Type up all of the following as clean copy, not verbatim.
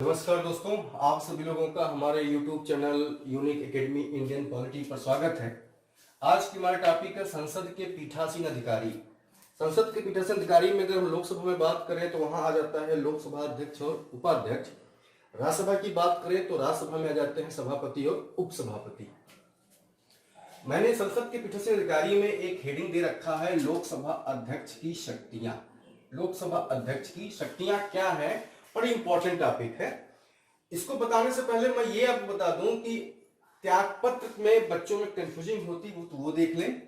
नमस्कार दोस्तों, आप सभी लोगों का हमारे YouTube channel unique academy Indian polity पर स्वागत है। आज की हमारा टॉपिक है संसद के पीठासीन अधिकारी। संसद के पीठासीन अधिकारी में अगर हम लोकसभा में बात करें तो वहां आ जाता है लोकसभा अध्यक्ष और उपाध्यक्ष। राज्यसभा की बात करें तो राज्यसभा में आ जाते हैं सभापति और उपसभापति। मैंने संसद के पीठासीन अधिकारी में एक हेडिंग दे रखा है लोकसभा अध्यक्ष की शक्तियां। लोकसभा अध्यक्ष की शक्तियां क्या है, बड़ी इंपॉर्टेंट टॉपिक है। इसको बताने से पहले मैं ये आपको बता दूं कि त्यागपत्र में बच्चों में कंफ्यूजिंग होती वो तो वो देख लें।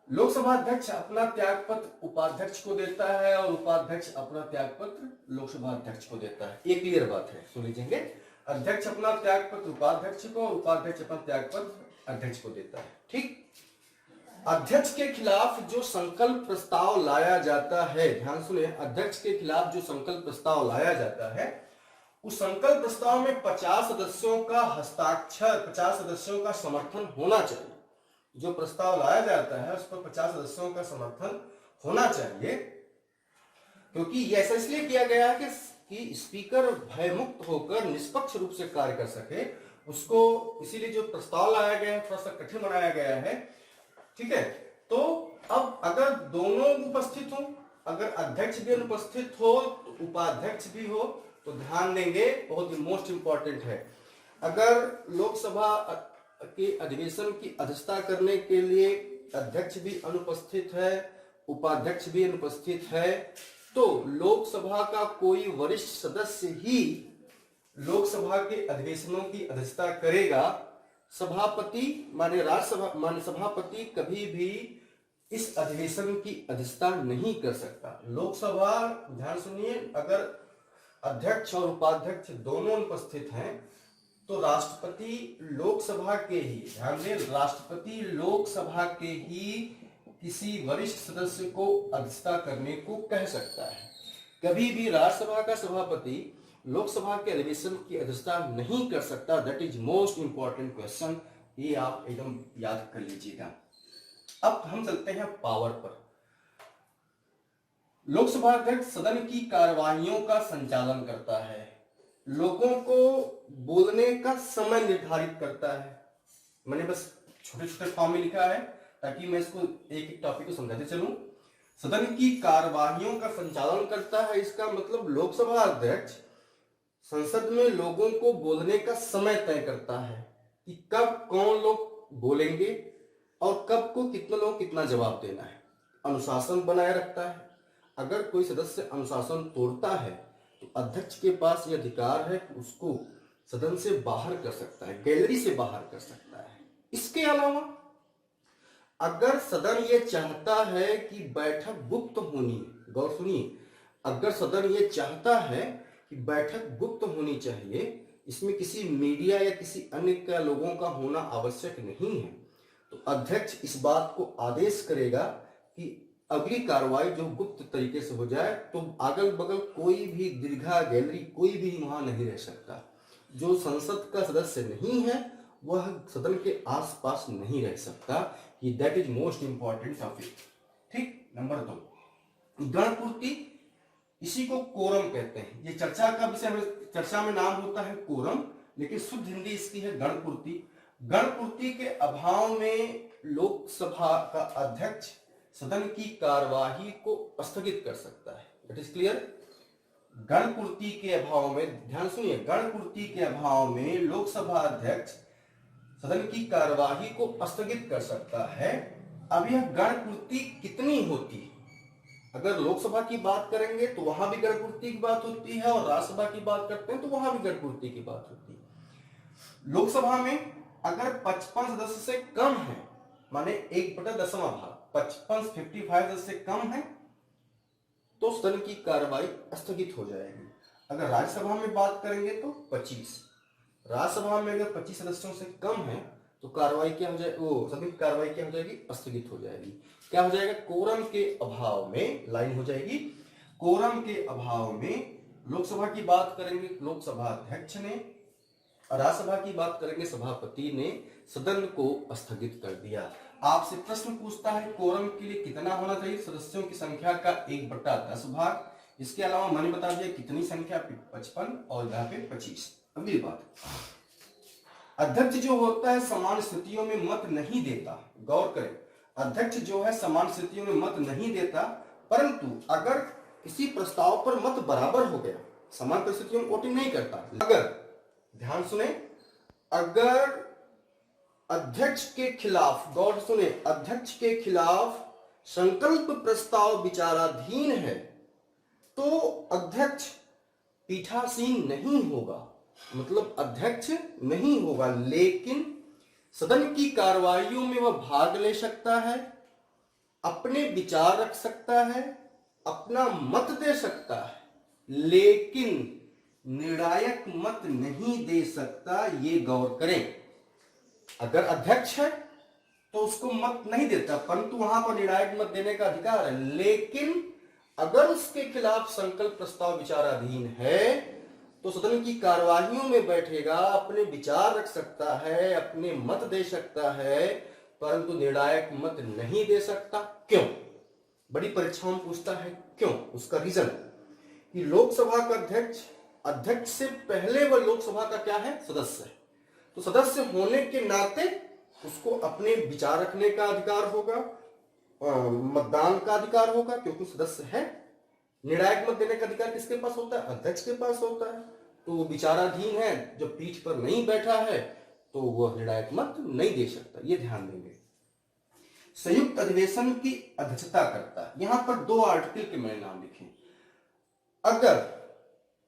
लोकसभा अध्यक्ष अपना त्यागपत्र उपाध्यक्ष को देता है और उपाध्यक्ष अपना त्यागपत्र लोकसभा अध्यक्ष को देता है। ये क्लियर बात है, सुन लीजिएंगे। अध्यक्ष अपना त्यागपत्र उपाध्यक्ष को और उपाध्यक्ष अपना त्यागपत्र अध्यक्ष को देता है। ठीक। अध्यक्ष के खिलाफ जो संकल्प प्रस्ताव लाया जाता है, ध्यान सुनिए, अध्यक्ष के खिलाफ जो संकल्प प्रस्ताव लाया जाता है उस संकल्प प्रस्ताव में 50 सदस्यों का हस्ताक्षर, 50 सदस्यों का समर्थन होना चाहिए। जो प्रस्ताव लाया जाता है उस पर 50 सदस्यों का समर्थन होना चाहिए, क्योंकि ऐसा इसलिए किया गया है कि स्पीकर भयमुक्त होकर निष्पक्ष रूप से कार्य कर सके। उसको इसीलिए जो प्रस्ताव लाया गया है थोड़ा सा कठिन बनाया गया है। ठीक है। तो अब अगर दोनों उपस्थित हो, अगर अध्यक्ष भी अनुपस्थित हो तो उपाध्यक्ष भी हो, तो ध्यान देंगे, बहुत ही मोस्ट इंपॉर्टेंट है। अगर लोकसभा के अधिवेशन की अध्यक्षता करने के लिए अध्यक्ष भी अनुपस्थित है, उपाध्यक्ष भी अनुपस्थित है, तो लोकसभा का कोई वरिष्ठ सदस्य ही लोकसभा के अधिवेशनों की अध्यक्षता करेगा। सभापति माने राज्यसभा माने सभापति कभी भी इस अधिवेशन की अध्यक्षता नहीं कर सकता। लोकसभा, ध्यान सुनिए, अगर अध्यक्ष और उपाध्यक्ष दोनों उपस्थित हैं तो राष्ट्रपति लोकसभा के ही, ध्यान दें, राष्ट्रपति लोकसभा के ही किसी वरिष्ठ सदस्य को अध्यक्षता करने को कह सकता है। कभी भी राज्यसभा का सभापति लोकसभा के अधिवेशन की अध्यक्षता नहीं कर सकता। That is most important question, ये आप एकदम याद कर लीजिएगा। अब हम चलते हैं पावर पर। लोकसभा अध्यक्ष सदन की कार्यवाहियों का संचालन करता है, लोगों को बोलने का समय निर्धारित करता है। मैंने बस छोटे छोटे फॉर्म में लिखा है ताकि मैं इसको एक एक टॉपिक को समझाते चलूं। सदन की कार्यवाहियों का संचालन करता है, इसका मतलब लोकसभा अध्यक्ष संसद में लोगों को बोलने का समय तय करता है कि कब कौन लोग बोलेंगे और कब को कितने लोग कितना जवाब देना है। अनुशासन बनाए रखता है। अगर कोई सदस्य अनुशासन तोड़ता है तो अध्यक्ष के पास यह अधिकार है कि उसको सदन से बाहर कर सकता है, गैलरी से बाहर कर सकता है। इसके अलावा अगर सदन ये चाहता है कि बैठक गुप्त होनी, गौर सुनिए, अगर सदन ये चाहता है कि बैठक गुप्त होनी चाहिए, इसमें किसी मीडिया या किसी अन्य का लोगों का होना आवश्यक नहीं है, तो अध्यक्ष इस बात को आदेश करेगा कि अगली कार्रवाई जो गुप्त तरीके से हो जाए, तो अगल बगल कोई भी दीर्घा गैलरी कोई भी वहां नहीं रह सकता। जो संसद का सदस्य नहीं है वह सदन के आसपास नहीं रह सकता। ये that is most important topic. ठीक। नंबर 2, गणपूर्ति, इसी को कोरम कहते हैं। ये चर्चा का विषय, चर्चा में नाम होता है कोरम, लेकिन शुद्ध हिंदी इसकी है गणपूर्ति। गणपूर्ति के अभाव में लोकसभा का अध्यक्ष सदन की कार्यवाही को स्थगित कर सकता है। It is clear. गणपूर्ति के अभाव में, ध्यान सुनिए, गणपूर्ति के अभाव में लोकसभा अध्यक्ष सदन की कार्यवाही को स्थगित कर सकता है। अब यह गणपूर्ति कितनी होती है? अगर लोकसभा की बात करेंगे तो वहां भी गणपूर्ति की बात होती है, और राज्यसभा की बात करते हैं तो वहां भी गणपूर्ति की बात होती है। लोकसभा में अगर 55 सदस्य से कम है, माने 1/10 भाग, 55 से कम है, तो सदन की कार्रवाई स्थगित हो जाएगी। अगर राज्यसभा में बात करेंगे तो 25, राज्यसभा में अगर 25 सदस्यों से कम है तो कार्रवाई क्या हो जाएगी, वो सदन की कार्रवाई क्या हो जाएगी, स्थगित हो जाएगी। क्या हो जाएगा, कोरम के अभाव में, लाइन हो जाएगी, कोरम के अभाव में लोकसभा की बात करेंगे लोकसभा अध्यक्ष ने, राज्यसभा की बात करेंगे सभापति ने सदन को स्थगित कर दिया। आपसे प्रश्न पूछता है कोरम के लिए कितना होना चाहिए, सदस्यों की संख्या का 1/10 भाग, इसके अलावा मैंने बता दिया कितनी संख्या 55 और यहाँ पे 25। अगली बात, अध्यक्ष जो होता है समान स्थितियों में मत नहीं देता। गौर करें, अध्यक्ष जो है समान स्थितियों में मत नहीं देता, परंतु अगर किसी प्रस्ताव पर मत बराबर हो गया, समान परिस्थितियों में वोटिंग नहीं करता। अगर, ध्यान सुने, अगर अध्यक्ष के खिलाफ, गौर सुने, अध्यक्ष के खिलाफ संकल्प प्रस्ताव विचाराधीन है तो अध्यक्ष पीठासीन नहीं होगा, मतलब अध्यक्ष नहीं होगा, लेकिन सदन की कार्रवाइयों में वह भाग ले सकता है, अपने विचार रख सकता है, अपना मत दे सकता है, लेकिन निर्णायक मत नहीं दे सकता। ये गौर करें, अगर अध्यक्ष है तो उसको मत नहीं देता, परंतु वहां पर निर्णायक मत देने का अधिकार है। लेकिन अगर उसके खिलाफ संकल्प प्रस्ताव विचाराधीन है तो सदन की कार्यवाहियों में बैठेगा, अपने विचार रख सकता है, अपने मत दे सकता है, परंतु निर्णायक मत नहीं दे सकता। क्यों? बड़ी परीक्षाओं में पूछता है क्यों। उसका रीजन कि लोकसभा का अध्यक्ष से पहले वह लोकसभा का क्या है, सदस्य है। तो सदस्य होने के नाते उसको अपने विचार रखने का अधिकार होगा, मतदान का अधिकार होगा, क्योंकि सदस्य है। निर्णायक मत देने का अधिकार किसके पास होता है, अध्यक्ष के पास होता है। तो वो विचाराधीन है, जब पीठ पर नहीं बैठा है तो वह निर्णायक मत नहीं दे सकता। ये ध्यान देंगे। संयुक्त अधिवेशन की अध्यक्षता करता है। यहां पर 2 आर्टिकल के मैंने नाम लिखे।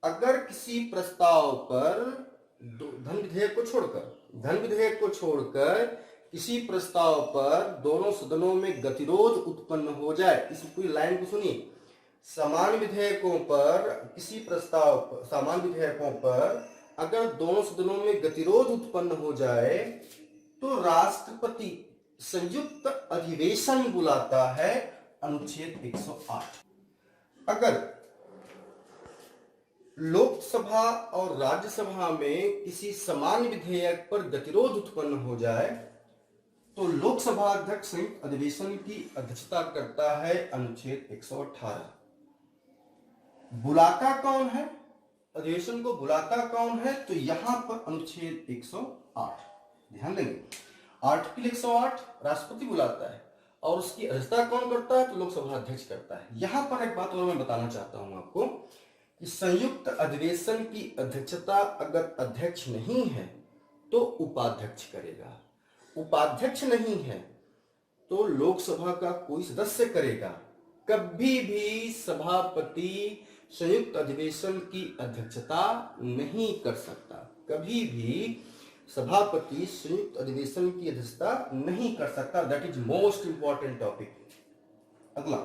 अगर किसी प्रस्ताव पर धन विधेयक को छोड़कर किसी प्रस्ताव पर दोनों सदनों में गतिरोध उत्पन्न हो जाए, इस पूरी लाइन को सुनिए। सामान्य विधेयकों पर अगर दोनों सदनों में गतिरोध उत्पन्न हो जाए तो राष्ट्रपति संयुक्त अधिवेशन बुलाता है, अनुच्छेद 108। अगर लोकसभा और राज्यसभा में किसी सामान्य विधेयक पर गतिरोध उत्पन्न हो जाए तो लोकसभा अध्यक्ष संयुक्त अधिवेशन की अध्यक्षता करता है, अनुच्छेद 118। बुलाता कौन है, अधिवेशन को बुलाता कौन है, तो यहां पर अनुच्छेद 108 ध्यान देंगे। आर्टिकल 108 राष्ट्रपति बुलाता है और उसकी अध्यक्षता कौन करता है, तो लोकसभा अध्यक्ष करता है। यहां पर एक बात और मैं बताना चाहता हूं आपको कि संयुक्त अधिवेशन की अध्यक्षता अगर अध्यक्ष नहीं है तो उपाध्यक्ष करेगा, उपाध्यक्ष नहीं है तो लोकसभा का कोई सदस्य करेगा। कभी भी सभापति संयुक्त अधिवेशन की अध्यक्षता नहीं कर सकता, कभी भी सभापति संयुक्त अधिवेशन की अध्यक्षता नहीं कर सकता। That is most important topic. अगला,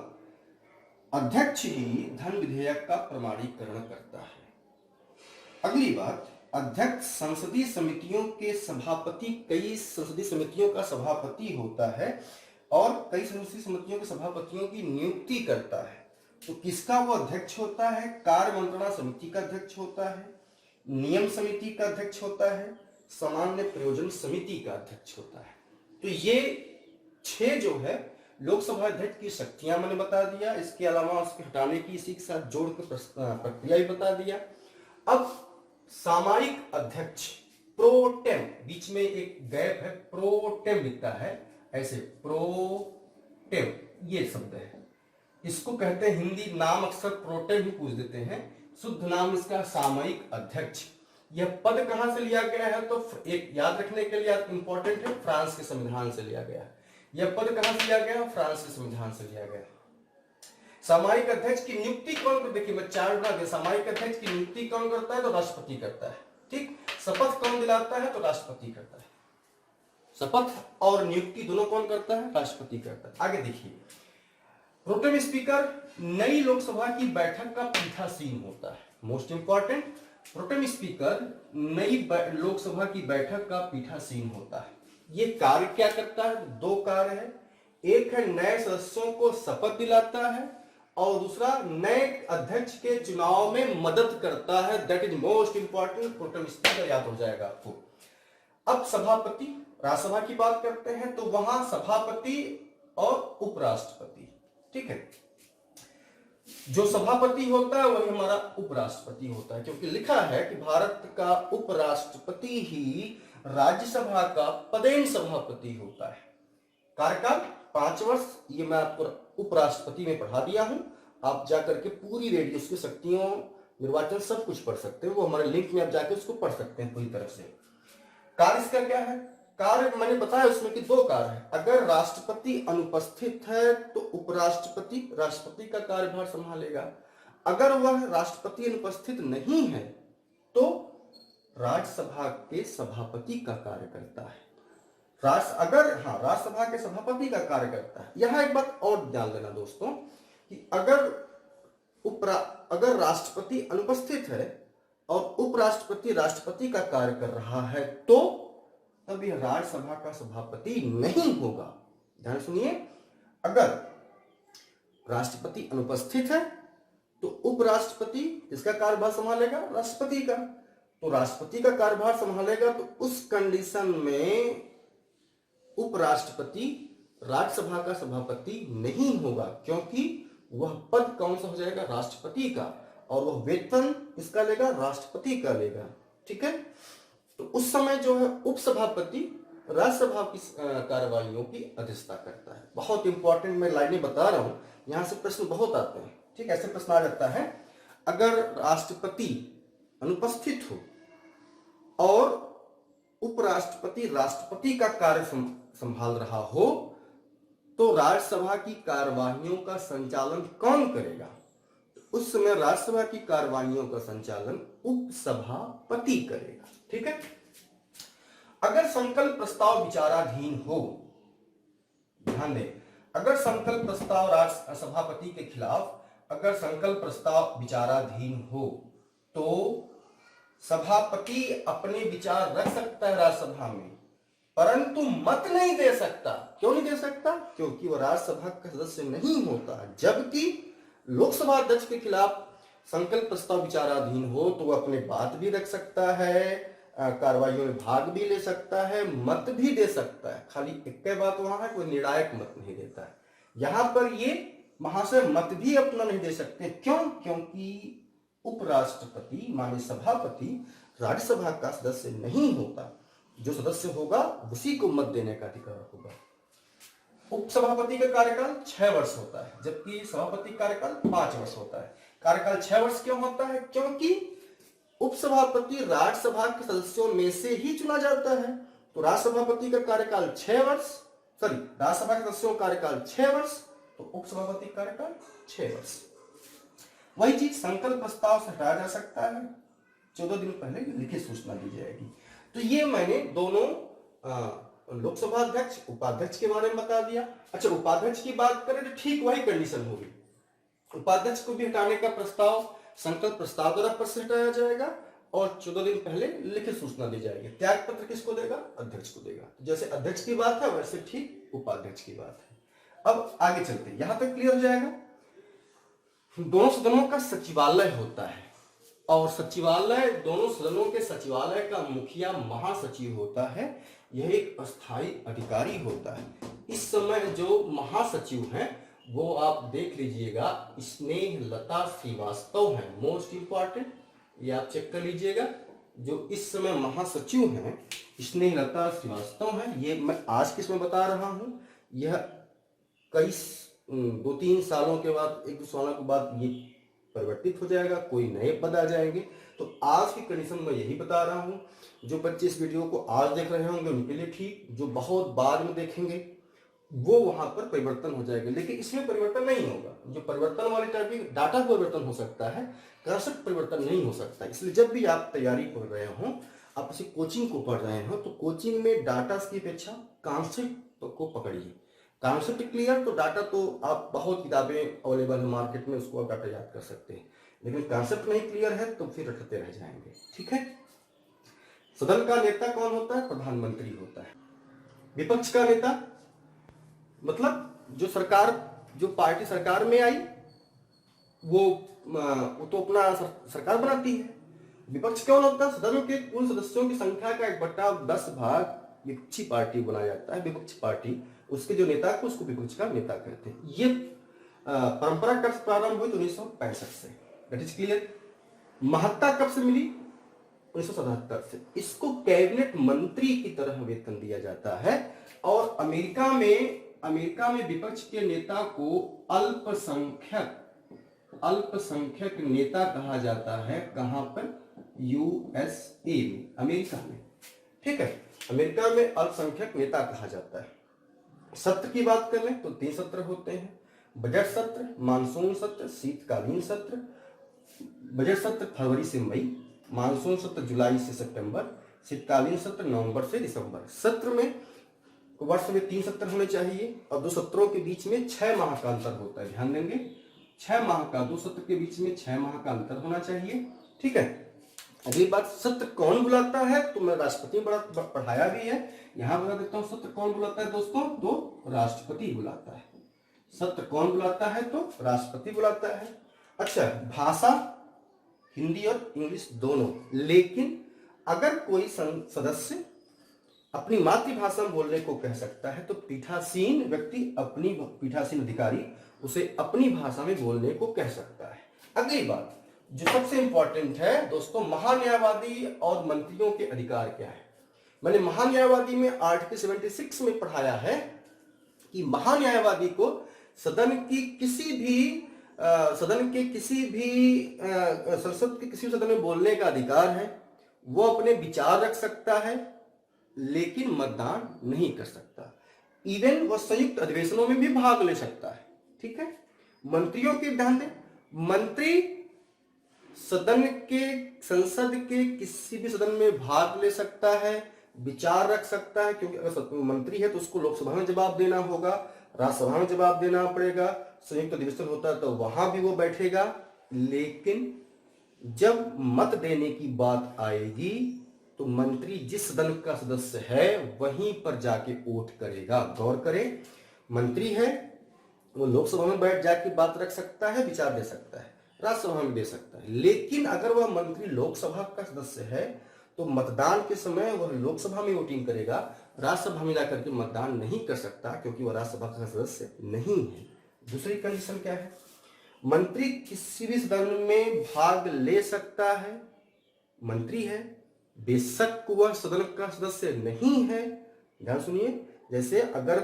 अध्यक्ष ही धन विधेयक का प्रमाणीकरण करता है। अगली बात, अध्यक्ष संसदीय समितियों के सभापति, कई संसदीय समितियों का सभापति होता है और कई संसदीय समितियों के सभापतियों की नियुक्ति करता है। तो किसका वो अध्यक्ष होता है, कार्य मंत्रणा समिति का अध्यक्ष होता है, नियम समिति का अध्यक्ष होता है, सामान्य प्रयोजन समिति का अध्यक्ष होता है। तो ये 6 जो है लोकसभा अध्यक्ष की शक्तियां मैंने बता दिया, इसके अलावा उसके हटाने की इसी के साथ जोड़कर प्रक्रिया भी बता दिया। अब सामयिक अध्यक्ष प्रोटेम, बीच में एक गैप है, प्रोटेम लिखता है ऐसे, प्रोटेम ये शब्द है, इसको कहते हैं, हिंदी नाम अक्सर प्रोटेम ही पूछ देते हैं, शुद्ध नाम इसका सामयिक अध्यक्ष। यह पद कहां से लिया गया है, तो एक याद रखने के लिए इंपॉर्टेंट है, फ्रांस के संविधान से लिया गया है। यह पद कहां से लिया गया, फ्रांस के संविधान से लिया गया। सामयिक अध्यक्ष की नियुक्ति कौन करता है, देखिए मैं 4 बना दिया। सामयिक अध्यक्ष की नियुक्ति कौन करता है, तो राष्ट्रपति करता है। ठीक, शपथ कौन दिलाता है, तो राष्ट्रपति करता है। शपथ और नियुक्ति दोनों कौन करता है, राष्ट्रपति करता है। आगे देखिए, प्रोटेम स्पीकर नई लोकसभा की बैठक का पीठासीन होता है। मोस्ट इंपॉर्टेंट, प्रोटेम स्पीकर नई लोकसभा की बैठक का पीठासीन होता है। ये कार्य क्या करता है, 2 कार्य है। एक है नए सदस्यों को शपथ दिलाता है और दूसरा नए अध्यक्ष के चुनाव में मदद करता है। That is most important, protem speaker याद हो जाएगा आपको। अब सभापति, राज्यसभा की बात करते हैं तो वहां सभापति और उपराष्ट्रपति, ठीक है। जो सभापति होता है वही हमारा उपराष्ट्रपति होता है, क्योंकि लिखा है कि भारत का उपराष्ट्रपति ही राज्यसभा का पदेन सभापति होता है। कार्यकाल 5 वर्ष, ये मैं आपको उपराष्ट्रपति में पढ़ा दिया हूं। आप जाकर के पूरी रेडियस की शक्तियों, निर्वाचन सब कुछ पढ़ सकते हैं, वो हमारे लिंक में आप जाकर उसको पढ़ सकते हैं पूरी तरह से। कार्य इसका क्या है? कार्य मैंने बताया उसमें कि 2 कार्य है। अगर राष्ट्रपति अनुपस्थित है तो उपराष्ट्रपति राष्ट्रपति का कार्यभार संभालेगा। अगर वह राष्ट्रपति अनुपस्थित नहीं है तो राज्यसभा के सभापति का कार्य करता है। राज्यसभा के सभापति का कार्य करता है। यहां एक बात और ध्यान देना दोस्तों कि अगर राष्ट्रपति अनुपस्थित है और उपराष्ट्रपति राष्ट्रपति का कार्य कर रहा है तो तब यह राज्यसभा का सभापति नहीं होगा। ध्यान सुनिए, अगर राष्ट्रपति अनुपस्थित है तो उपराष्ट्रपति इसका कार्यभार संभालेगा, राष्ट्रपति का, तो राष्ट्रपति का कार्यभार संभालेगा, तो उस कंडीशन में उपराष्ट्रपति राज्यसभा का सभापति नहीं होगा, क्योंकि वह पद कौन सा हो जाएगा? राष्ट्रपति का, और वह वेतन किसका लेगा? राष्ट्रपति का लेगा। ठीक है, तो उस समय जो है उपसभापति राज्यसभा की कार्यवाहियों की अध्यक्षता करता है। बहुत इंपॉर्टेंट मैं लाइनें बता रहा हूं, यहां से प्रश्न बहुत आते हैं। ठीक, ऐसे प्रश्न आ जाता है, अगर राष्ट्रपति अनुपस्थित हो और उपराष्ट्रपति राष्ट्रपति का कार्य संभाल रहा हो तो राज्यसभा की कार्यवाहियों का संचालन कौन करेगा? उस समय राज्यसभा की कार्यवाहियों का संचालन उपसभापति करेगा। ठीक है, अगर संकल्प प्रस्ताव विचाराधीन हो, ध्यान दें, अगर संकल्प प्रस्ताव राज्य सभापति के खिलाफ अगर संकल्प प्रस्ताव विचाराधीन हो तो सभापति अपने विचार रख सकता है राज्यसभा में, परंतु मत नहीं दे सकता। क्यों नहीं दे सकता? क्योंकि वह राज्यसभा का सदस्य नहीं होता। जबकि लोकसभा अध्यक्ष के खिलाफ संकल्प प्रस्ताव विचाराधीन हो तो वह अपने बात भी रख सकता है, कार्रवाइयों में भाग भी ले सकता है, मत भी दे सकता है। खाली एक बात वहां है, कोई निर्णायक मत नहीं देता है। यहां पर ये महाशय मत भी अपना नहीं दे सकते। क्यों? क्योंकि उपराष्ट्रपति माने सभापति राज्यसभा का सदस्य नहीं होता। जो सदस्य होगा उसी को मत देने का अधिकार होगा। उपसभापति का कार्यकाल 6 वर्ष होता है, जबकि सभापति कार्यकाल 5 वर्ष होता है। कार्यकाल 6 वर्ष क्यों होता है? क्योंकि उपसभापति राज्यसभा के सदस्यों में से ही चुना जाता है। तो राज्यसभापति का कार्यकाल 6 वर्ष, राज्यसभा के सदस्यों का कार्यकाल 6 वर्ष, तो उपसभापति का कार्यकाल 6 वर्ष। वही चीज संकल्प प्रस्ताव से हटाया जा सकता है, 14 दिन पहले लिखित सूचना दी जाएगी। तो ये मैंने दोनों लोकसभा अध्यक्ष उपाध्यक्ष के बारे में बता दिया। अच्छा, उपाध्यक्ष की बात करें तो ठीक वही कंडीशन होगी। उपाध्यक्ष को भी हटाने का प्रस्ताव संकल्प प्रस्ताव द्वारा पद से हटाया जाएगा और 14 दिन पहले लिखित सूचना दी जाएगी। त्याग पत्र किसको देगा? अध्यक्ष को देगा। जैसे अध्यक्ष की बात है वैसे ठीक उपाध्यक्ष की बात है। अब आगे चलते हैं, यहां तक क्लियर हो जाएगा। दोनों सदनों का सचिवालय होता है और सचिवालय, दोनों सदनों के सचिवालय का मुखिया महासचिव होता है। यह एक अस्थायी अधिकारी होता है। इस समय जो महासचिव हैं वो आप देख लीजिएगा, स्नेहलता श्रीवास्तव हैं। मोस्ट इंपॉर्टेंट, ये आप चेक कर लीजिएगा। जो इस समय महासचिव हैं स्नेहलता श्रीवास्तव हैं। ये मैं आज किसमें बता रहा हूं, यह कई 2-3 सालों के बाद, 1-2 सालों के बाद ये परिवर्तित हो जाएगा, कोई नए पद आ जाएंगे। तो आज की कंडीशन में यही बता रहा हूं। जो बच्चे इस वीडियो को आज देख रहे होंगे उनके लिए ठीक, जो बहुत बाद में देखेंगे वो वहां पर परिवर्तन हो जाएगा, लेकिन इसमें परिवर्तन नहीं होगा। जो परिवर्तन वाली टॉपिक, डाटा परिवर्तन हो सकता है, कंसेप्ट परिवर्तन नहीं हो सकता। इसलिए जब भी आप तैयारी कर रहे हो, आप किसी कोचिंग को पढ़ रहे हो, तो कोचिंग में डाटा की अपेक्षा कॉन्सेप्ट को पकड़िए। कॉन्सेप्ट क्लियर तो डाटा तो आप बहुत किताबें अवेलेबल है मार्केट में, उसको आप डाटा याद कर सकते हैं। लेकिन कॉन्सेप्ट नहीं क्लियर है तो फिर रटते रह जाएंगे। ठीक है, सदन का नेता कौन होता है? प्रधानमंत्री होता है। विपक्ष का नेता मतलब जो सरकार, जो पार्टी सरकार में आई वो तो अपना सरकार बनाती है। विपक्ष कौन होता है? सदन के कुल सदस्यों की संख्या का 1/10 भाग विपक्षी पार्टी बनाया जाता है। विपक्षी पार्टी, उसके जो नेता को उसको विपक्ष का नेता कहते हैं। ये परंपरा कब से प्रारंभ हुई? तो 1965 से। That is clear. महत्ता कब से मिली? 1977 से। इसको कैबिनेट मंत्री की तरह वेतन दिया जाता है। और अमेरिका में विपक्ष के नेता को अल्पसंख्यक नेता कहा जाता है। कहां पर? यूएसए में, अमेरिका में। ठीक है, अमेरिका में अल्पसंख्यक नेता कहा जाता है। सत्र की बात कर लें तो 3 सत्र होते हैं। बजट सत्र, मानसून सत्र, शीतकालीन सत्र। बजट सत्र फरवरी से मई, मानसून सत्र जुलाई से सितंबर, शीतकालीन सत्र नवंबर से दिसंबर। सत्र में वर्ष में 3 सत्र होने चाहिए और 2 सत्रों के बीच में 6 माह का अंतर होता है। ध्यान देंगे, 6 माह का, 2 सत्र के बीच में 6 माह का अंतर होना चाहिए। ठीक है। अगली बात, सत्र कौन बुलाता है? तो मैं राष्ट्रपति पढ़ाया भी है, यहां बता देता हूं। सत्र कौन बुलाता है दोस्तों? तो राष्ट्रपति बुलाता है। सत्र कौन बुलाता है? तो राष्ट्रपति बुलाता है। अच्छा, भाषा हिंदी और इंग्लिश दोनों। लेकिन अगर कोई सदस्य अपनी मातृभाषा में बोलने को कह सकता है तो पीठासीन व्यक्ति, पीठासीन अधिकारी उसे अपनी भाषा में बोलने को कह सकता है। अगली बात जो सबसे इंपॉर्टेंट है दोस्तों, महान्यायवादी और मंत्रियों के अधिकार क्या है? मैंने महान्यायवादी में आर्टिकल 76 में पढ़ाया है कि महान्यायवादी को सदन के किसी भी संसद के किसी भी सदन में बोलने का अधिकार है। वो अपने विचार रख सकता है लेकिन मतदान नहीं कर सकता। इवन वह संयुक्त अधिवेशनों में भी भाग ले सकता है। ठीक है। मंत्रियों के ध्यान दें, मंत्री संसद के किसी भी सदन में भाग ले सकता है, विचार रख सकता है, क्योंकि अगर मंत्री है तो उसको लोकसभा में जवाब देना होगा, राज्यसभा में जवाब देना पड़ेगा, संयुक्त अधिवेशन होता है तो वहां भी वो बैठेगा। लेकिन जब मत देने की बात आएगी तो मंत्री जिस सदन का सदस्य है वहीं पर जाके वोट करेगा। गौर करें, मंत्री है वो लोकसभा में बैठ जाके बात रख सकता है, विचार दे सकता है, राज्यसभा में दे सकता है। लेकिन अगर वह मंत्री लोकसभा का सदस्य है तो मतदान के समय वह लोकसभा में वोटिंग करेगा, राज्यसभा में जाकर के मतदान नहीं कर सकता क्योंकि वह राज्यसभा का सदस्य नहीं है। दूसरी कंडीशन क्या है? मंत्री किसी भी सदन में भाग ले सकता है, मंत्री है, बेशक वह सदन का सदस्य नहीं है। ध्यान सुनिए, जैसे अगर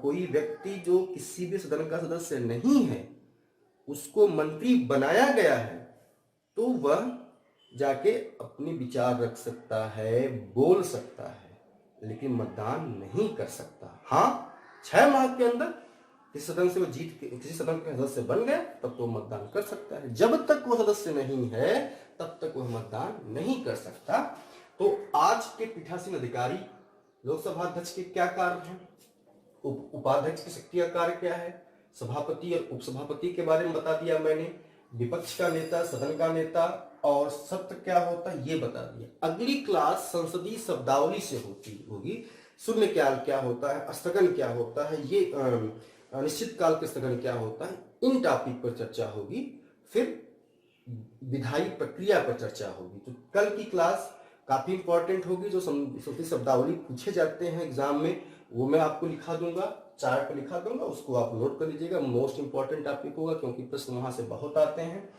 कोई व्यक्ति जो किसी भी सदन का सदस्य नहीं है उसको मंत्री बनाया गया है तो वह जाके अपने विचार रख सकता है, बोल सकता है, लेकिन मतदान नहीं कर सकता। हाँ, 6 माह के अंदर किसी सदन से वो जीत के किसी सदन का सदस्य बन गया तब तो मतदान कर सकता है। जब तक वह सदस्य नहीं है तब तक वह मतदान नहीं कर सकता। तो आज के पीठासीन अधिकारी, लोकसभा अध्यक्ष के क्या कार्य हैं, उपाध्यक्ष की शक्ति का कार्य क्या है, सभापति और उपसभापति के बारे में बता दिया मैंने, विपक्ष का नेता, सदन का नेता और सत्र क्या होता है ये बता दिया। अगली क्लास संसदीय शब्दावली से होगी। शून्यकाल क्या होता है, स्थगन क्या होता है, ये अनिश्चित काल के स्थगन क्या होता है, इन टॉपिक पर चर्चा होगी। फिर विधायी प्रक्रिया पर चर्चा होगी। तो कल की क्लास काफी इंपॉर्टेंट होगी। जो संसदीय शब्दावली पूछे जाते हैं एग्जाम में वो मैं आपको लिखा दूंगा, चार्ट पर लिखा दूंगा, उसको आप नोट कर लीजिएगा। मोस्ट इंपॉर्टेंट टॉपिक होगा क्योंकि प्रश्न वहां से बहुत आते हैं।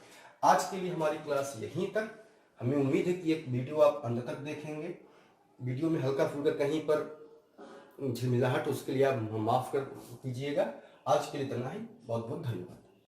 आज के लिए हमारी क्लास यहीं तक। हमें उम्मीद है कि एक वीडियो आप अंत तक देखेंगे। वीडियो में हल्का फुल्का कहीं पर झिलमिलाहट, उसके लिए आप माफ कर दीजिएगा। आज के लिए इतना ही। बहुत बहुत धन्यवाद।